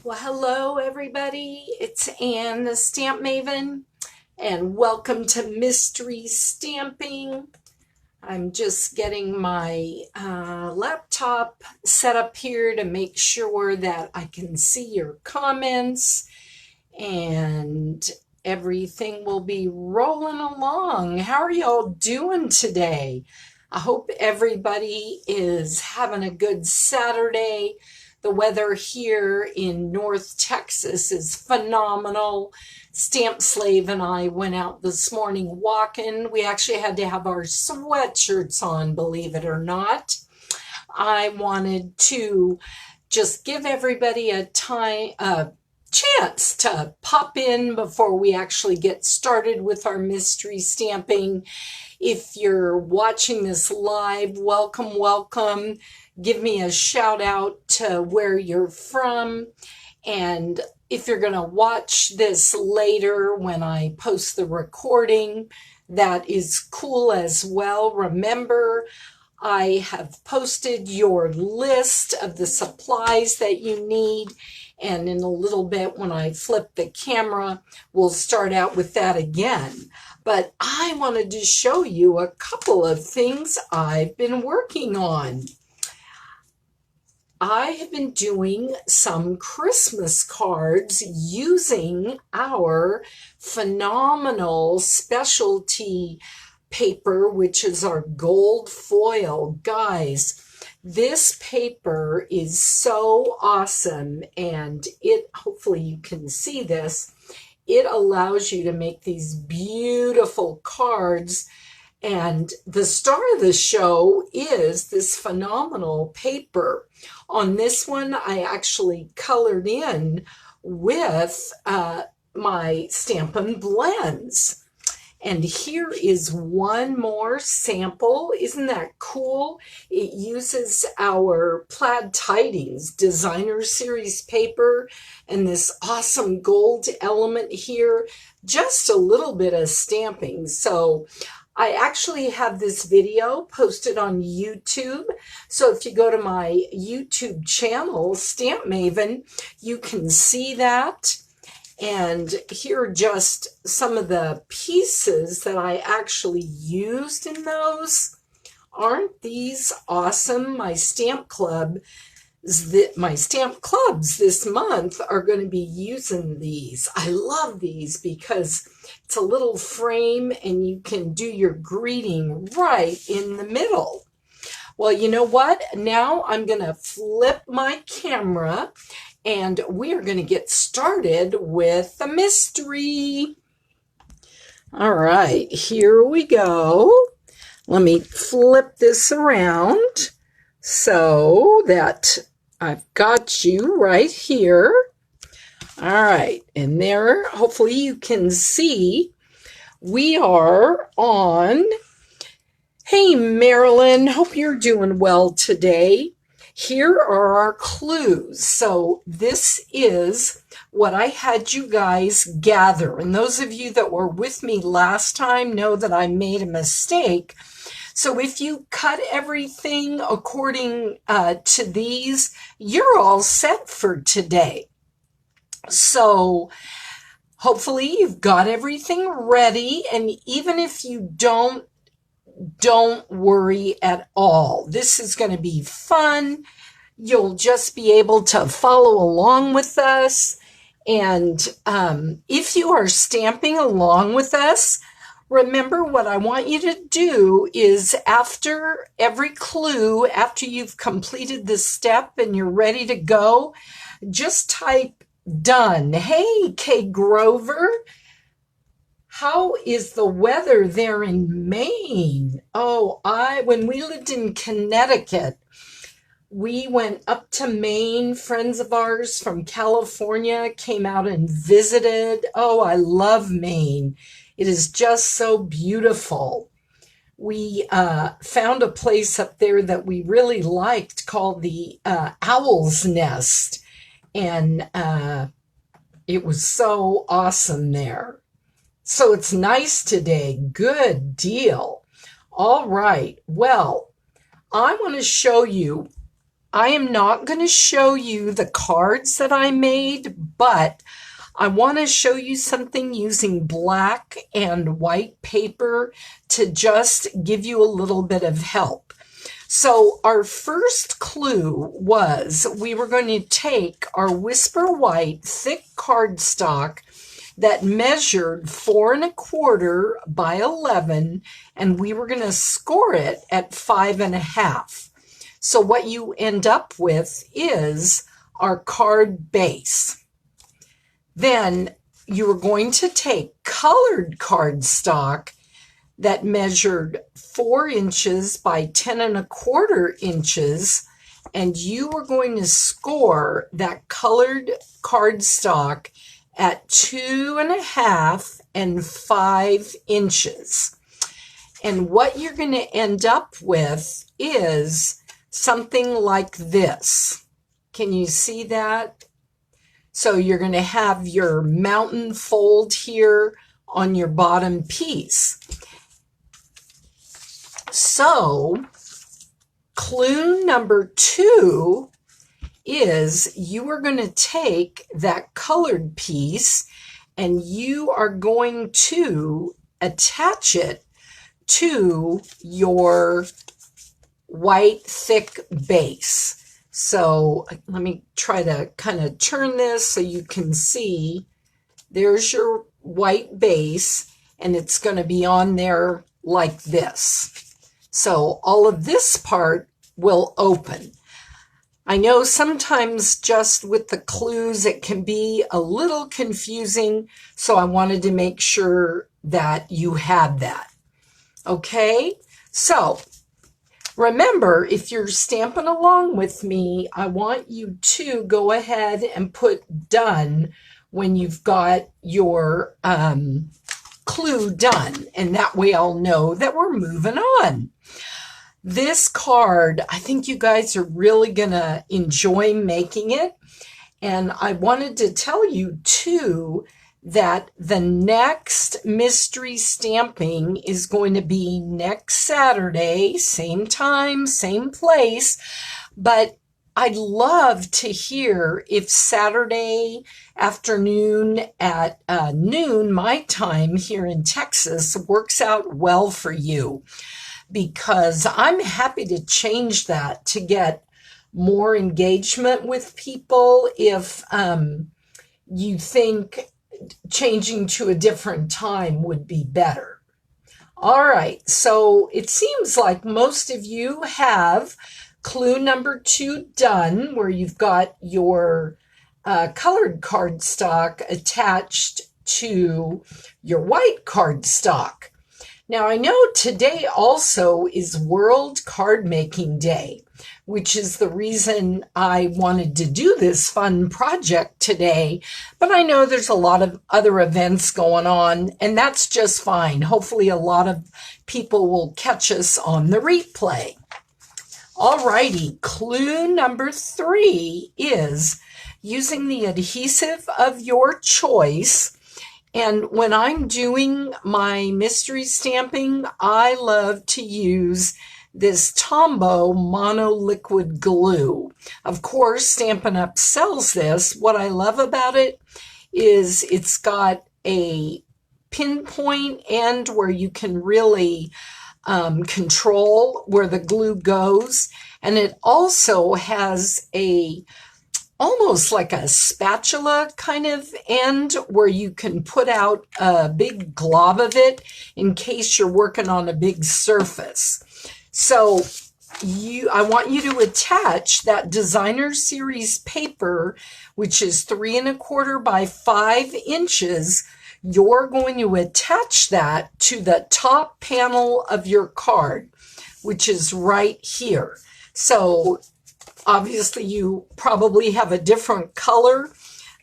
Well, hello everybody. It's Anne, the Stamp Maven, and welcome to Mystery Stamping. I'm just getting my laptop set up here to make sure that I can see your comments and everything will be rolling along. How are y'all doing today? I hope everybody is having a good Saturday. The weather here in North Texas is phenomenal. Stamp Slave and I went out this morning walking. We actually had to have our sweatshirts on, believe it or not. I wanted to just give everybody a chance to pop in before we actually get started with our mystery stamping. If you're watching this live, welcome, welcome. Give me a shout out to where you're from. And if you're going to watch this later when I post the recording, that is cool as well. Remember, I have posted your list of the supplies that you need. And in a little bit, when I flip the camera, we'll start out with that again. But I wanted to show you a couple of things I've been working on. I have been doing some Christmas cards using our phenomenal specialty paper, which is our gold foil. Guys, this paper is so awesome, and hopefully you can see this. It allows you to make these beautiful cards, and the star of the show is this phenomenal paper. On this one, I actually colored in with my Stampin' Blends. And here is one more sample. Isn't that cool? It uses our Plaid Tidings Designer Series paper and this awesome gold element here. Just a little bit of stamping. So I actually have this video posted on YouTube. So if you go to my YouTube channel, Stamp Maven, you can see that. And here are just some of the pieces that I actually used in those. Aren't these awesome? My stamp clubs this month are going to be using these. I love these because it's a little frame and you can do your greeting right in the middle. Well, you know what? Now I'm going to flip my camera and we are going to get started with the mystery. All right, here we go. Let me flip this around so that I've got you right here. All right, and there, hopefully you can see, we are on. Hey, Marilyn, hope you're doing well today. Here are our clues. So this is what I had you guys gather. And those of you that were with me last time know that I made a mistake. So if you cut everything according to these, you're all set for today. So hopefully you've got everything ready. And even if you don't worry at all. This is going to be fun. You'll just be able to follow along with us. And if you are stamping along with us, remember what I want you to do is after every clue, after you've completed this step and you're ready to go, just type done. Hey, Kay Grover. How is the weather there in Maine? Oh, when we lived in Connecticut, we went up to Maine. Friends of ours from California came out and visited. Oh, I love Maine. It is just so beautiful. We found a place up there that we really liked called the Owl's Nest. And it was so awesome there. So it's nice today. Good deal. All right. Well, I want to show you I am not going to show you the cards that I made, but I want to show you something using black and white paper to just give you a little bit of help. So our first clue was we were going to take our Whisper White thick cardstock that measured 4¼ by 11, and we were going to score it at 5½. So what you end up with is our card base. Then you are going to take colored cardstock that measured 4 inches by 10¼ inches, and you are going to score that colored cardstock at 2½ and 5 inches. And what you're going to end up with is something like this. Can you see that? So you're going to have your mountain fold here on your bottom piece. So clue number 2 is you are going to take that colored piece and you are going to attach it to your white thick base. So let me try to kind of turn this so you can see. There's your white base, and it's going to be on there like this. So all of this part will open. I know sometimes just with the clues it can be a little confusing, so I wanted to make sure that you had that. Okay, so remember, if you're stamping along with me, I want you to go ahead and put done when you've got your clue done, and that way I'll know that we're moving on. This card, I think you guys are really going to enjoy making it. And I wanted to tell you, too, that the next mystery stamping is going to be next Saturday, same time, same place. But I'd love to hear if Saturday afternoon at noon, my time here in Texas, works out well for you, because I'm happy to change that to get more engagement with people if you think changing to a different time would be better. All right, so it seems like most of you have clue number 2 done, where you've got your colored cardstock attached to your white cardstock. Now, I know today also is World Card Making Day, which is the reason I wanted to do this fun project today. But I know there's a lot of other events going on, and that's just fine. Hopefully, a lot of people will catch us on the replay. All righty, clue number 3 is using the adhesive of your choice. And when I'm doing my mystery stamping, I love to use this Tombow monoliquid glue. Of course, Stampin' Up! Sells this. What I love about it is it's got a pinpoint end where you can really control where the glue goes. And it also has almost like a spatula kind of end where you can put out a big glob of it in case you're working on a big surface. So I want you to attach that designer series paper, which is 3¼ by 5 inches. You're going to attach that to the top panel of your card, which is right here. So obviously, you probably have a different color,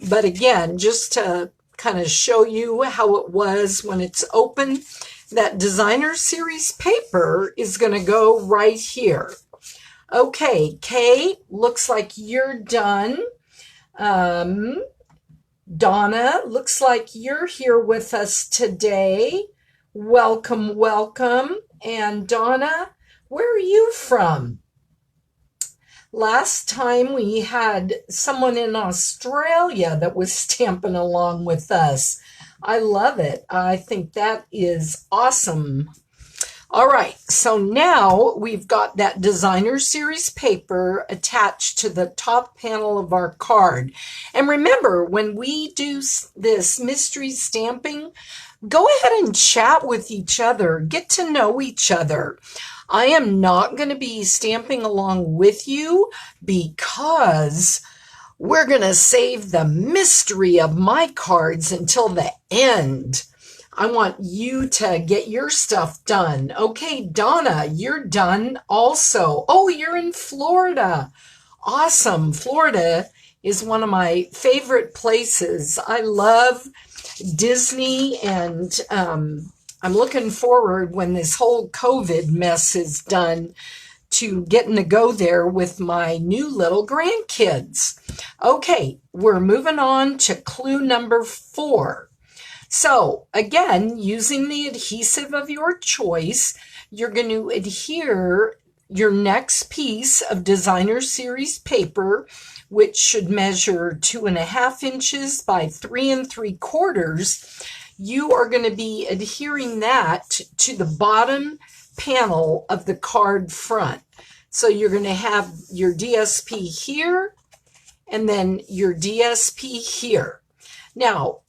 but again, just to kind of show you how it was when it's open, that designer series paper is going to go right here. Okay, Kay, looks like you're done. Donna, looks like you're here with us today. Welcome, welcome. And Donna, where are you from? Last time we had someone in Australia that was stamping along with us. I love it. I think that is awesome. All right, so now we've got that designer series paper attached to the top panel of our card. And remember, when we do this mystery stamping, go ahead and chat with each other, get to know each other. I am not going to be stamping along with you because we're going to save the mystery of my cards until the end. I want you to get your stuff done. Okay, Donna, you're done also. Oh, you're in Florida. Awesome. Florida is one of my favorite places. I love Disney, and I'm looking forward when this whole COVID mess is done to getting to go there with my new little grandkids. Okay, we're moving on to clue number 4. So again, using the adhesive of your choice, you're going to adhere your next piece of designer series paper, which should measure 2.5 inches by 3 3/4. You are going to be adhering that to the bottom panel of the card front. So you're going to have your DSP here and then your DSP here. Now,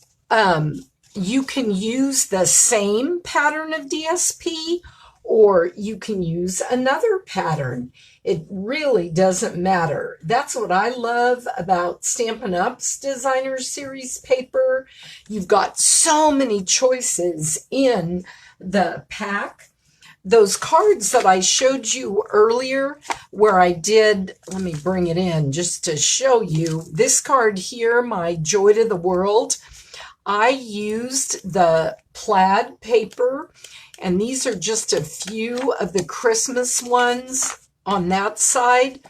you can use the same pattern of DSP or you can use another pattern. It really doesn't matter. That's what I love about Stampin' Up's designer series paper. You've got so many choices in the pack. Those cards that I showed you earlier where I did, let me bring it in just to show you. This card here, my Joy to the World, I used the plaid paper, and these are just a few of the Christmas ones on that side.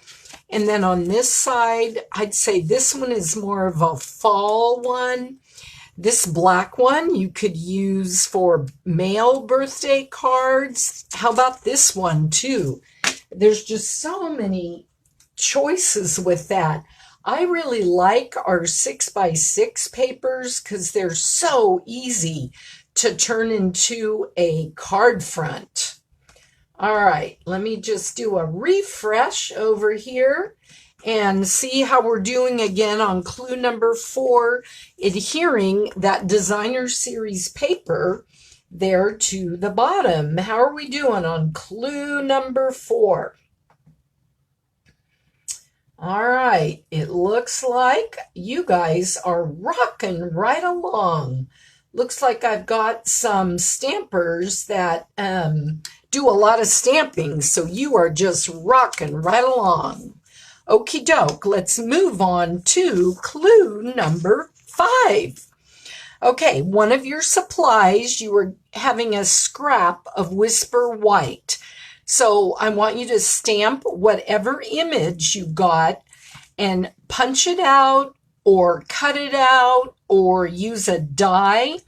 And then on this side, I'd say this one is more of a fall one. This black one you could use for male birthday cards. How about this one too? There's just so many choices with that. I really like our 6x6 papers because they're so easy to turn into a card front. All right, let me just do a refresh over here and see how we're doing again on clue number 4, adhering that designer series paper there to the bottom. How are we doing on clue number 4? All right, it looks like you guys are rocking right along. Looks like I've got some stampers that do a lot of stamping, so you are just rocking right along. Okie doke, let's move on to clue number 5. Okay, one of your supplies, you were having a scrap of Whisper White. So I want you to stamp whatever image you got and punch it out or cut it out or use a die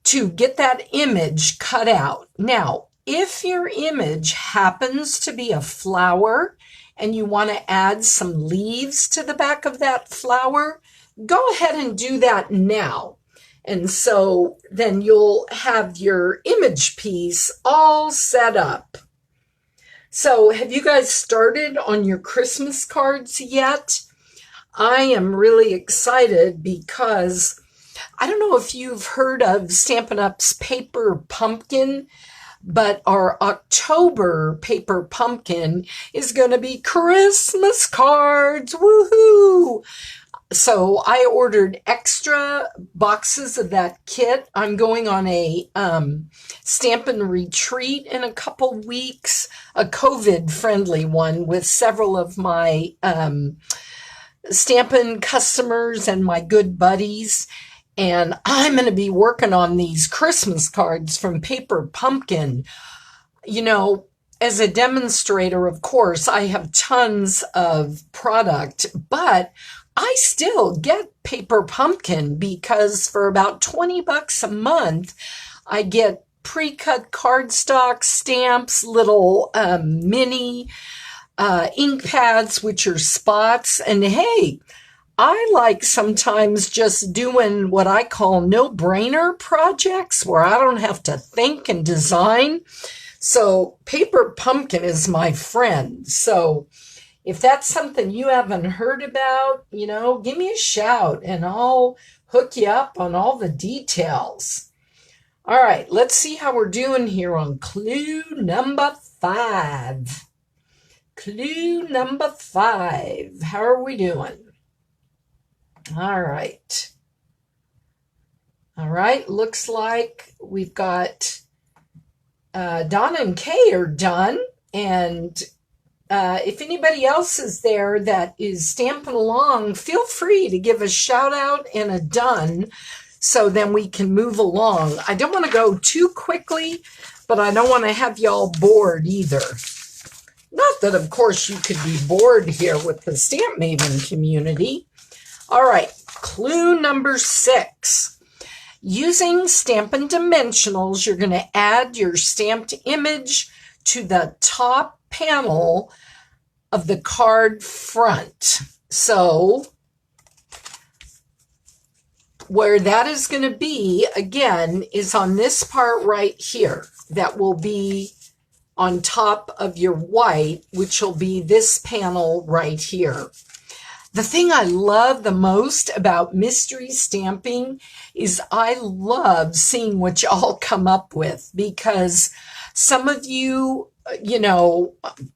to get that image cut out. Now, if your image happens to be a flower and you want to add some leaves to the back of that flower, go ahead and do that now. And so then you'll have your image piece all set up. So have you guys started on your Christmas cards yet? I am really excited because I don't know if you've heard of Stampin' Up's Paper Pumpkin, but our October Paper Pumpkin is going to be Christmas cards. Woohoo! So I ordered extra boxes of that kit. I'm going on a Stampin' retreat in a couple weeks, a COVID-friendly one with several of my Stampin' customers and my good buddies. And I'm going to be working on these Christmas cards from Paper Pumpkin. You know, as a demonstrator, of course, I have tons of product, but I still get Paper Pumpkin because for about $20 a month, I get pre-cut cardstock stamps, little mini ink pads, which are spots. And hey, I like sometimes just doing what I call no-brainer projects where I don't have to think and design. So paper pumpkin is my friend. So if that's something you haven't heard about, give me a shout and I'll hook you up on all the details. All right, let's see how we're doing here on clue number 5. Clue number 5. How are we doing? All right. All right, looks like we've got Donna and Kay are done. And if anybody else is there that is stamping along, feel free to give a shout out and a done so then we can move along. I don't want to go too quickly, but I don't want to have y'all bored either. Not that, of course, you could be bored here with the Stamp Maven community. All right, clue number 6. Using Stampin' Dimensionals, you're going to add your stamped image to the top panel of the card front. So where that is going to be, again, is on this part right here. That will be on top of your white, which will be this panel right here. The thing I love the most about mystery stamping is I love seeing what y'all come up with, because some of you,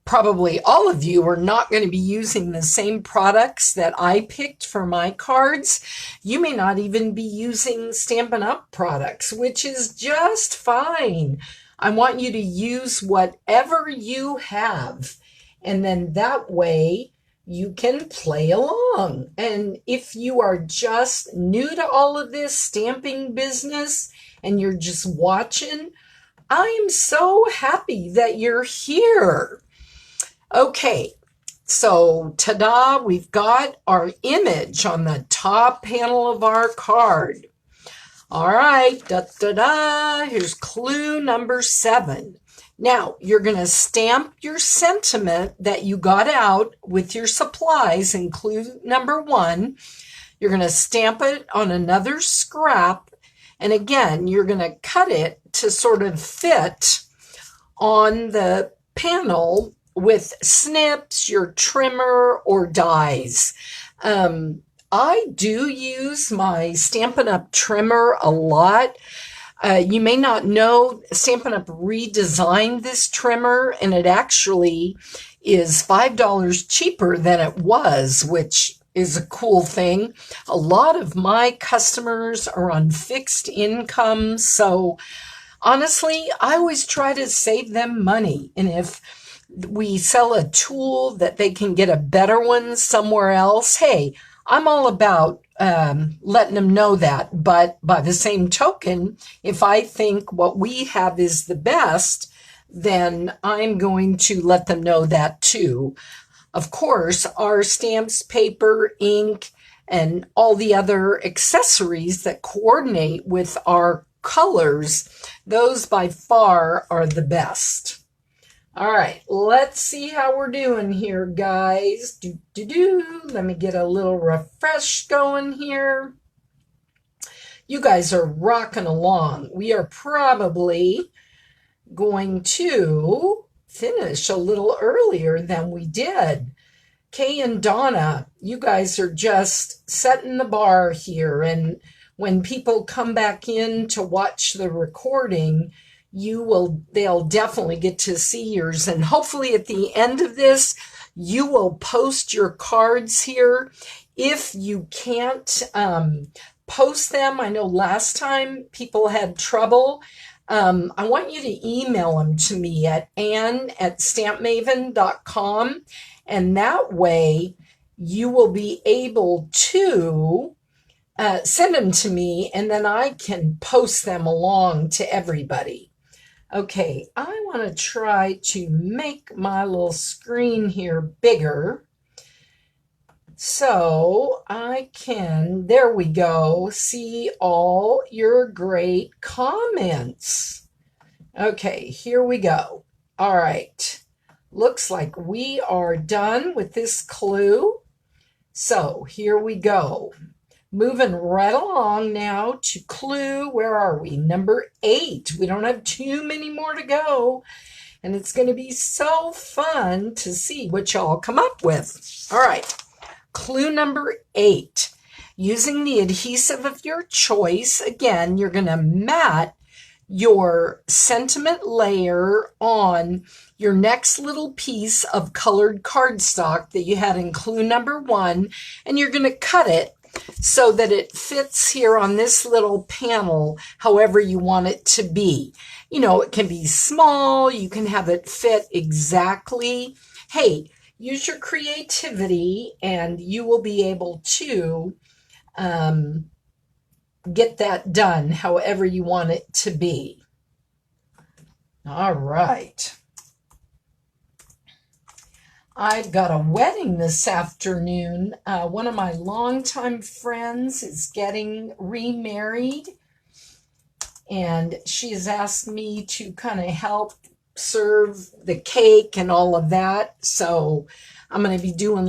probably all of you are not going to be using the same products that I picked for my cards. You may not even be using Stampin' Up products, which is just fine. I want you to use whatever you have, and then that way you can play along. And if you are just new to all of this stamping business and you're just watching, I am so happy that you're here. Okay, so ta-da, we've got our image on the top panel of our card. All right, da-da-da, here's clue number 7. Now, you're going to stamp your sentiment that you got out with your supplies in clue number 1. You're going to stamp it on another scrap. And again, you're going to cut it to sort of fit on the panel with snips, your trimmer, or dies. I do use my Stampin' Up trimmer a lot. You may not know, Stampin' Up redesigned this trimmer, and it actually is $5 cheaper than it was, which is a cool thing. A lot of my customers are on fixed income, so honestly, I always try to save them money. And if we sell a tool that they can get a better one somewhere else, hey, I'm all about letting them know that. But by the same token, if I think what we have is the best, then I'm going to let them know that too. Of course, our stamps, paper, ink, and all the other accessories that coordinate with our colors, those by far are the best. All right, let's see how we're doing here, guys. Let me get a little refresh going here. You guys are rocking along. We are probably going to finish a little earlier than we did. Kay and Donna, you guys are just setting the bar here. And when people come back in to watch the recording, they'll definitely get to see yours. And hopefully at the end of this, you will post your cards here. If you can't post them, I know last time people had trouble. I want you to email them to me at ann@stampmaven.com. And that way you will be able to send them to me, and then I can post them along to everybody. Okay, I want to try to make my little screen here bigger so I can, there we go, see all your great comments. Okay, here we go. All right, looks like we are done with this clue. So here we go. Moving right along now to clue, where are we? Number 8. We don't have too many more to go. And it's going to be so fun to see what y'all come up with. All right. Clue number 8. Using the adhesive of your choice, again, you're going to mat your sentiment layer on your next little piece of colored cardstock that you had in clue number 1, and you're going to cut it so that it fits here on this little panel however you want it to be. You know, it can be small, you can have it fit exactly. Hey, use your creativity and you will be able to get that done however you want it to be. All right. I've got a wedding this afternoon. One of my longtime friends is getting remarried, and she has asked me to kind of help serve the cake and all of that. So I'm going to be doing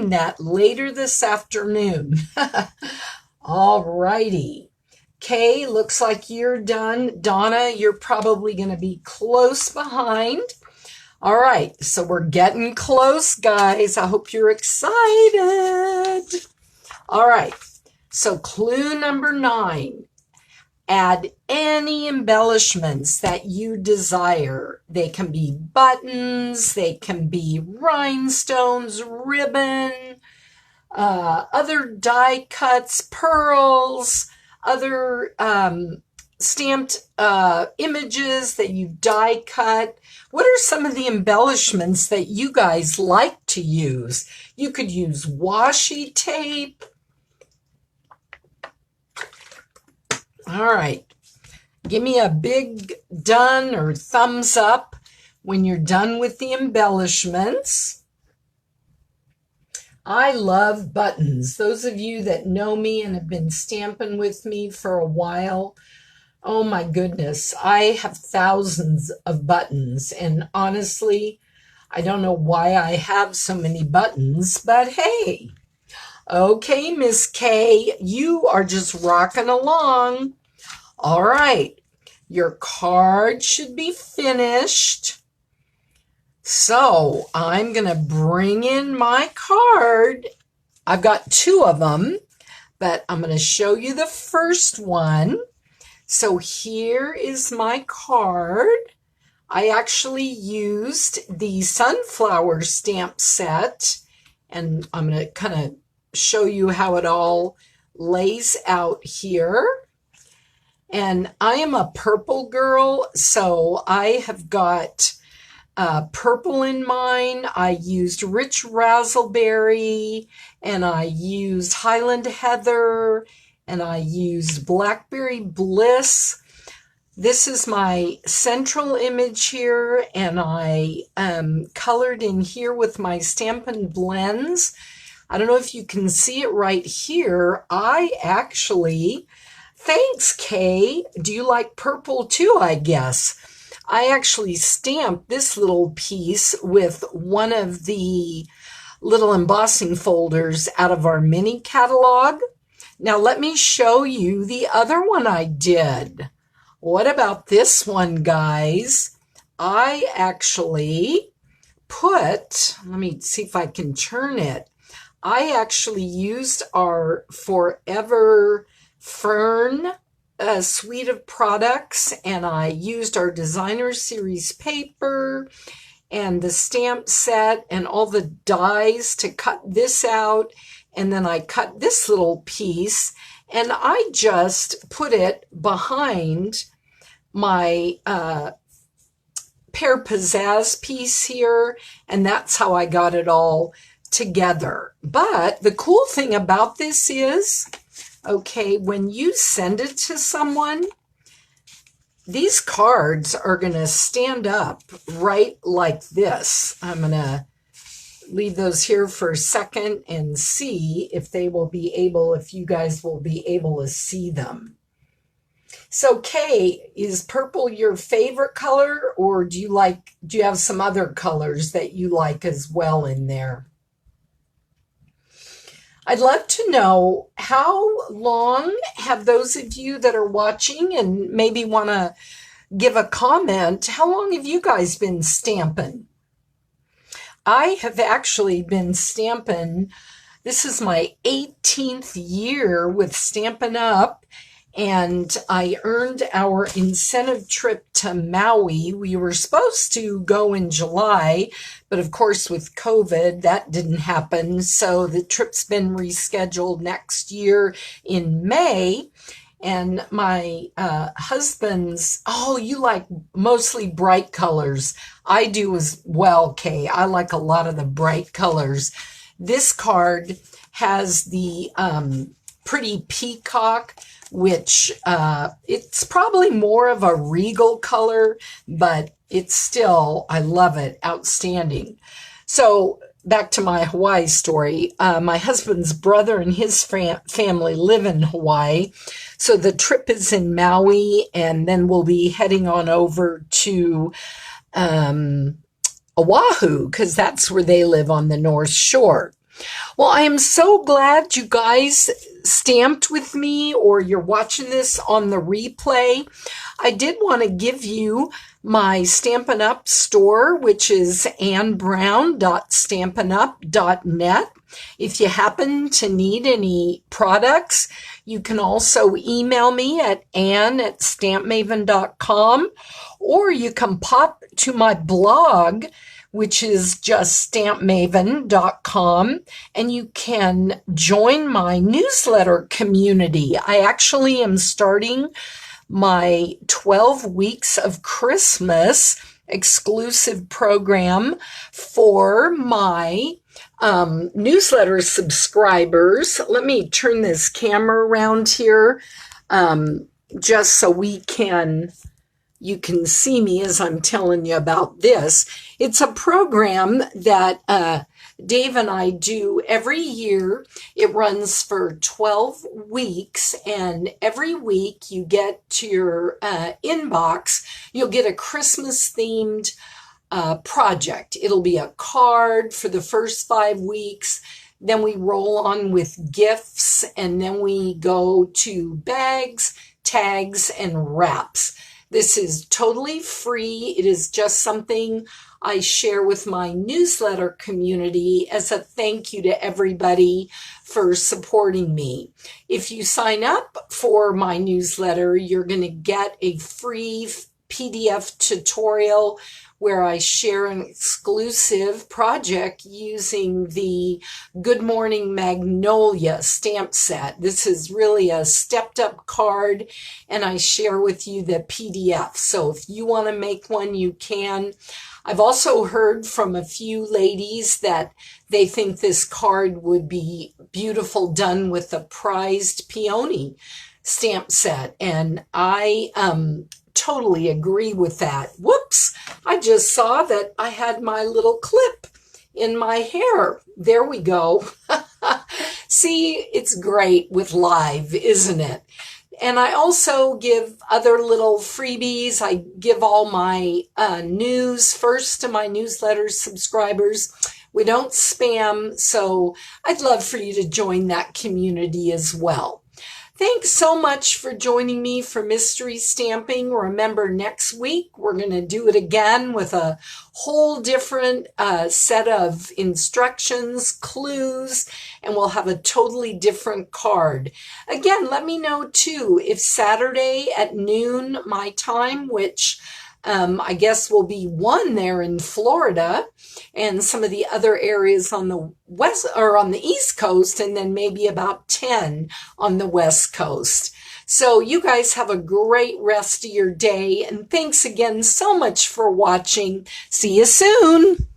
that later this afternoon. All righty. Kay, looks like you're done. Donna, you're probably going to be close behind. All right, so we're getting close, guys. I hope you're excited. All right, so clue number 9. Add any embellishments that you desire. They can be buttons, they can be rhinestones, ribbon, other die cuts, pearls, other stamped images that you die cut. What are some of the embellishments that you guys like to use? You could use washi tape. All right. Give me a big done or thumbs up when you're done with the embellishments. I love buttons. Those of you that know me and have been stamping with me for a while, oh my goodness, I have thousands of buttons. And honestly, I don't know why I have so many buttons, but hey. Okay, Miss K, you are just rocking along. All right, your card should be finished. So I'm going to bring in my card. I've got 2 of them, but I'm going to show you the first one. So here is my card. I actually used the sunflower stamp set, and I'm going to kind of show you how it all lays out here. And I am a purple girl, so I have got purple in mine. I used rich raspberry, and I used Highland Heather, and I used Blackberry Bliss. This is my central image here, and I colored in here with my Stampin' Blends. I don't know if you can see it right here. Thanks, Kay. Do you like purple too, I guess? I actually stamped this little piece with one of the little embossing folders out of our mini catalog. Now let me show you the other one I did. What about this one, guys? I actually let me see if I can turn it. I actually used our Forever Fern suite of products, and I used our designer series paper and the stamp set and all the dies to cut this out, and then I cut this little piece and I just put it behind my Pear Pizzazz piece here, and that's how I got it all together. But the cool thing about this is, okay, when you send it to someone, these cards are going to stand up right like this. I'm going to leave those here for a second and see if you guys will be able to see them. So Kay, is purple your favorite color, or do you have some other colors that you like as well in there? I'd love to know how long have those of you that are watching and maybe want to give a comment, how long have you guys been stamping? I have actually been stamping. This is my 18th year with Stampin' Up, and I earned our incentive trip to Maui. We were supposed to go in July, but of course, with COVID, that didn't happen. So the trip's been rescheduled next year in May. And my husband's, oh, you like mostly bright colors. I do as well, Kay. I like a lot of the bright colors. This card has the pretty peacock, which it's probably more of a regal color, but it's still, I love it, outstanding. So back to my Hawaii story. My husband's brother and his family live in Hawaii. So the trip is in Maui, and then we'll be heading on over to Oahu, because that's where they live on the North Shore. Well, I am so glad you guys stamped with me, or you're watching this on the replay. I did want to give you my Stampin' Up store, which is annbrown.stampinup.net. If you happen to need any products, you can also email me at ann@stampmaven.com, or you can pop to my blog, which is just stampmaven.com, and you can join my newsletter community. I actually am starting my 12 weeks of Christmas exclusive program for my newsletter subscribers. Let me turn this camera around here just so you can see me as I'm telling you about this. It's a program that Dave and I do every year. It runs for 12 weeks, and every week you get to your inbox, you'll get a Christmas themed project. It'll be a card for the first 5 weeks. Then we roll on with gifts, and then we go to bags, tags, and wraps. This is totally free. It is just something I share with my newsletter community as a thank you to everybody for supporting me. If you sign up for my newsletter, you're going to get a free PDF tutorial where I share an exclusive project using the Good Morning Magnolia stamp set. This is really a stepped up card, and I share with you the PDF. So if you want to make one, you can. I've also heard from a few ladies that they think this card would be beautiful done with a prized peony stamp set, and I totally agree with that. Whoops, I just saw that I had my little clip in my hair. There we go. See, it's great with live, isn't it? And I also give other little freebies. I give all my news first to my newsletter subscribers. We don't spam, so I'd love for you to join that community as well. Thanks so much for joining me for Mystery Stamping. Remember, next week we're going to do it again with a whole different set of instructions, clues, and we'll have a totally different card. Again, let me know too if Saturday at noon my time, which I guess will be 1 there in Florida and some of the other areas on the west or on the East Coast, and then maybe about 10 on the West Coast. So you guys have a great rest of your day, and thanks again so much for watching. See you soon.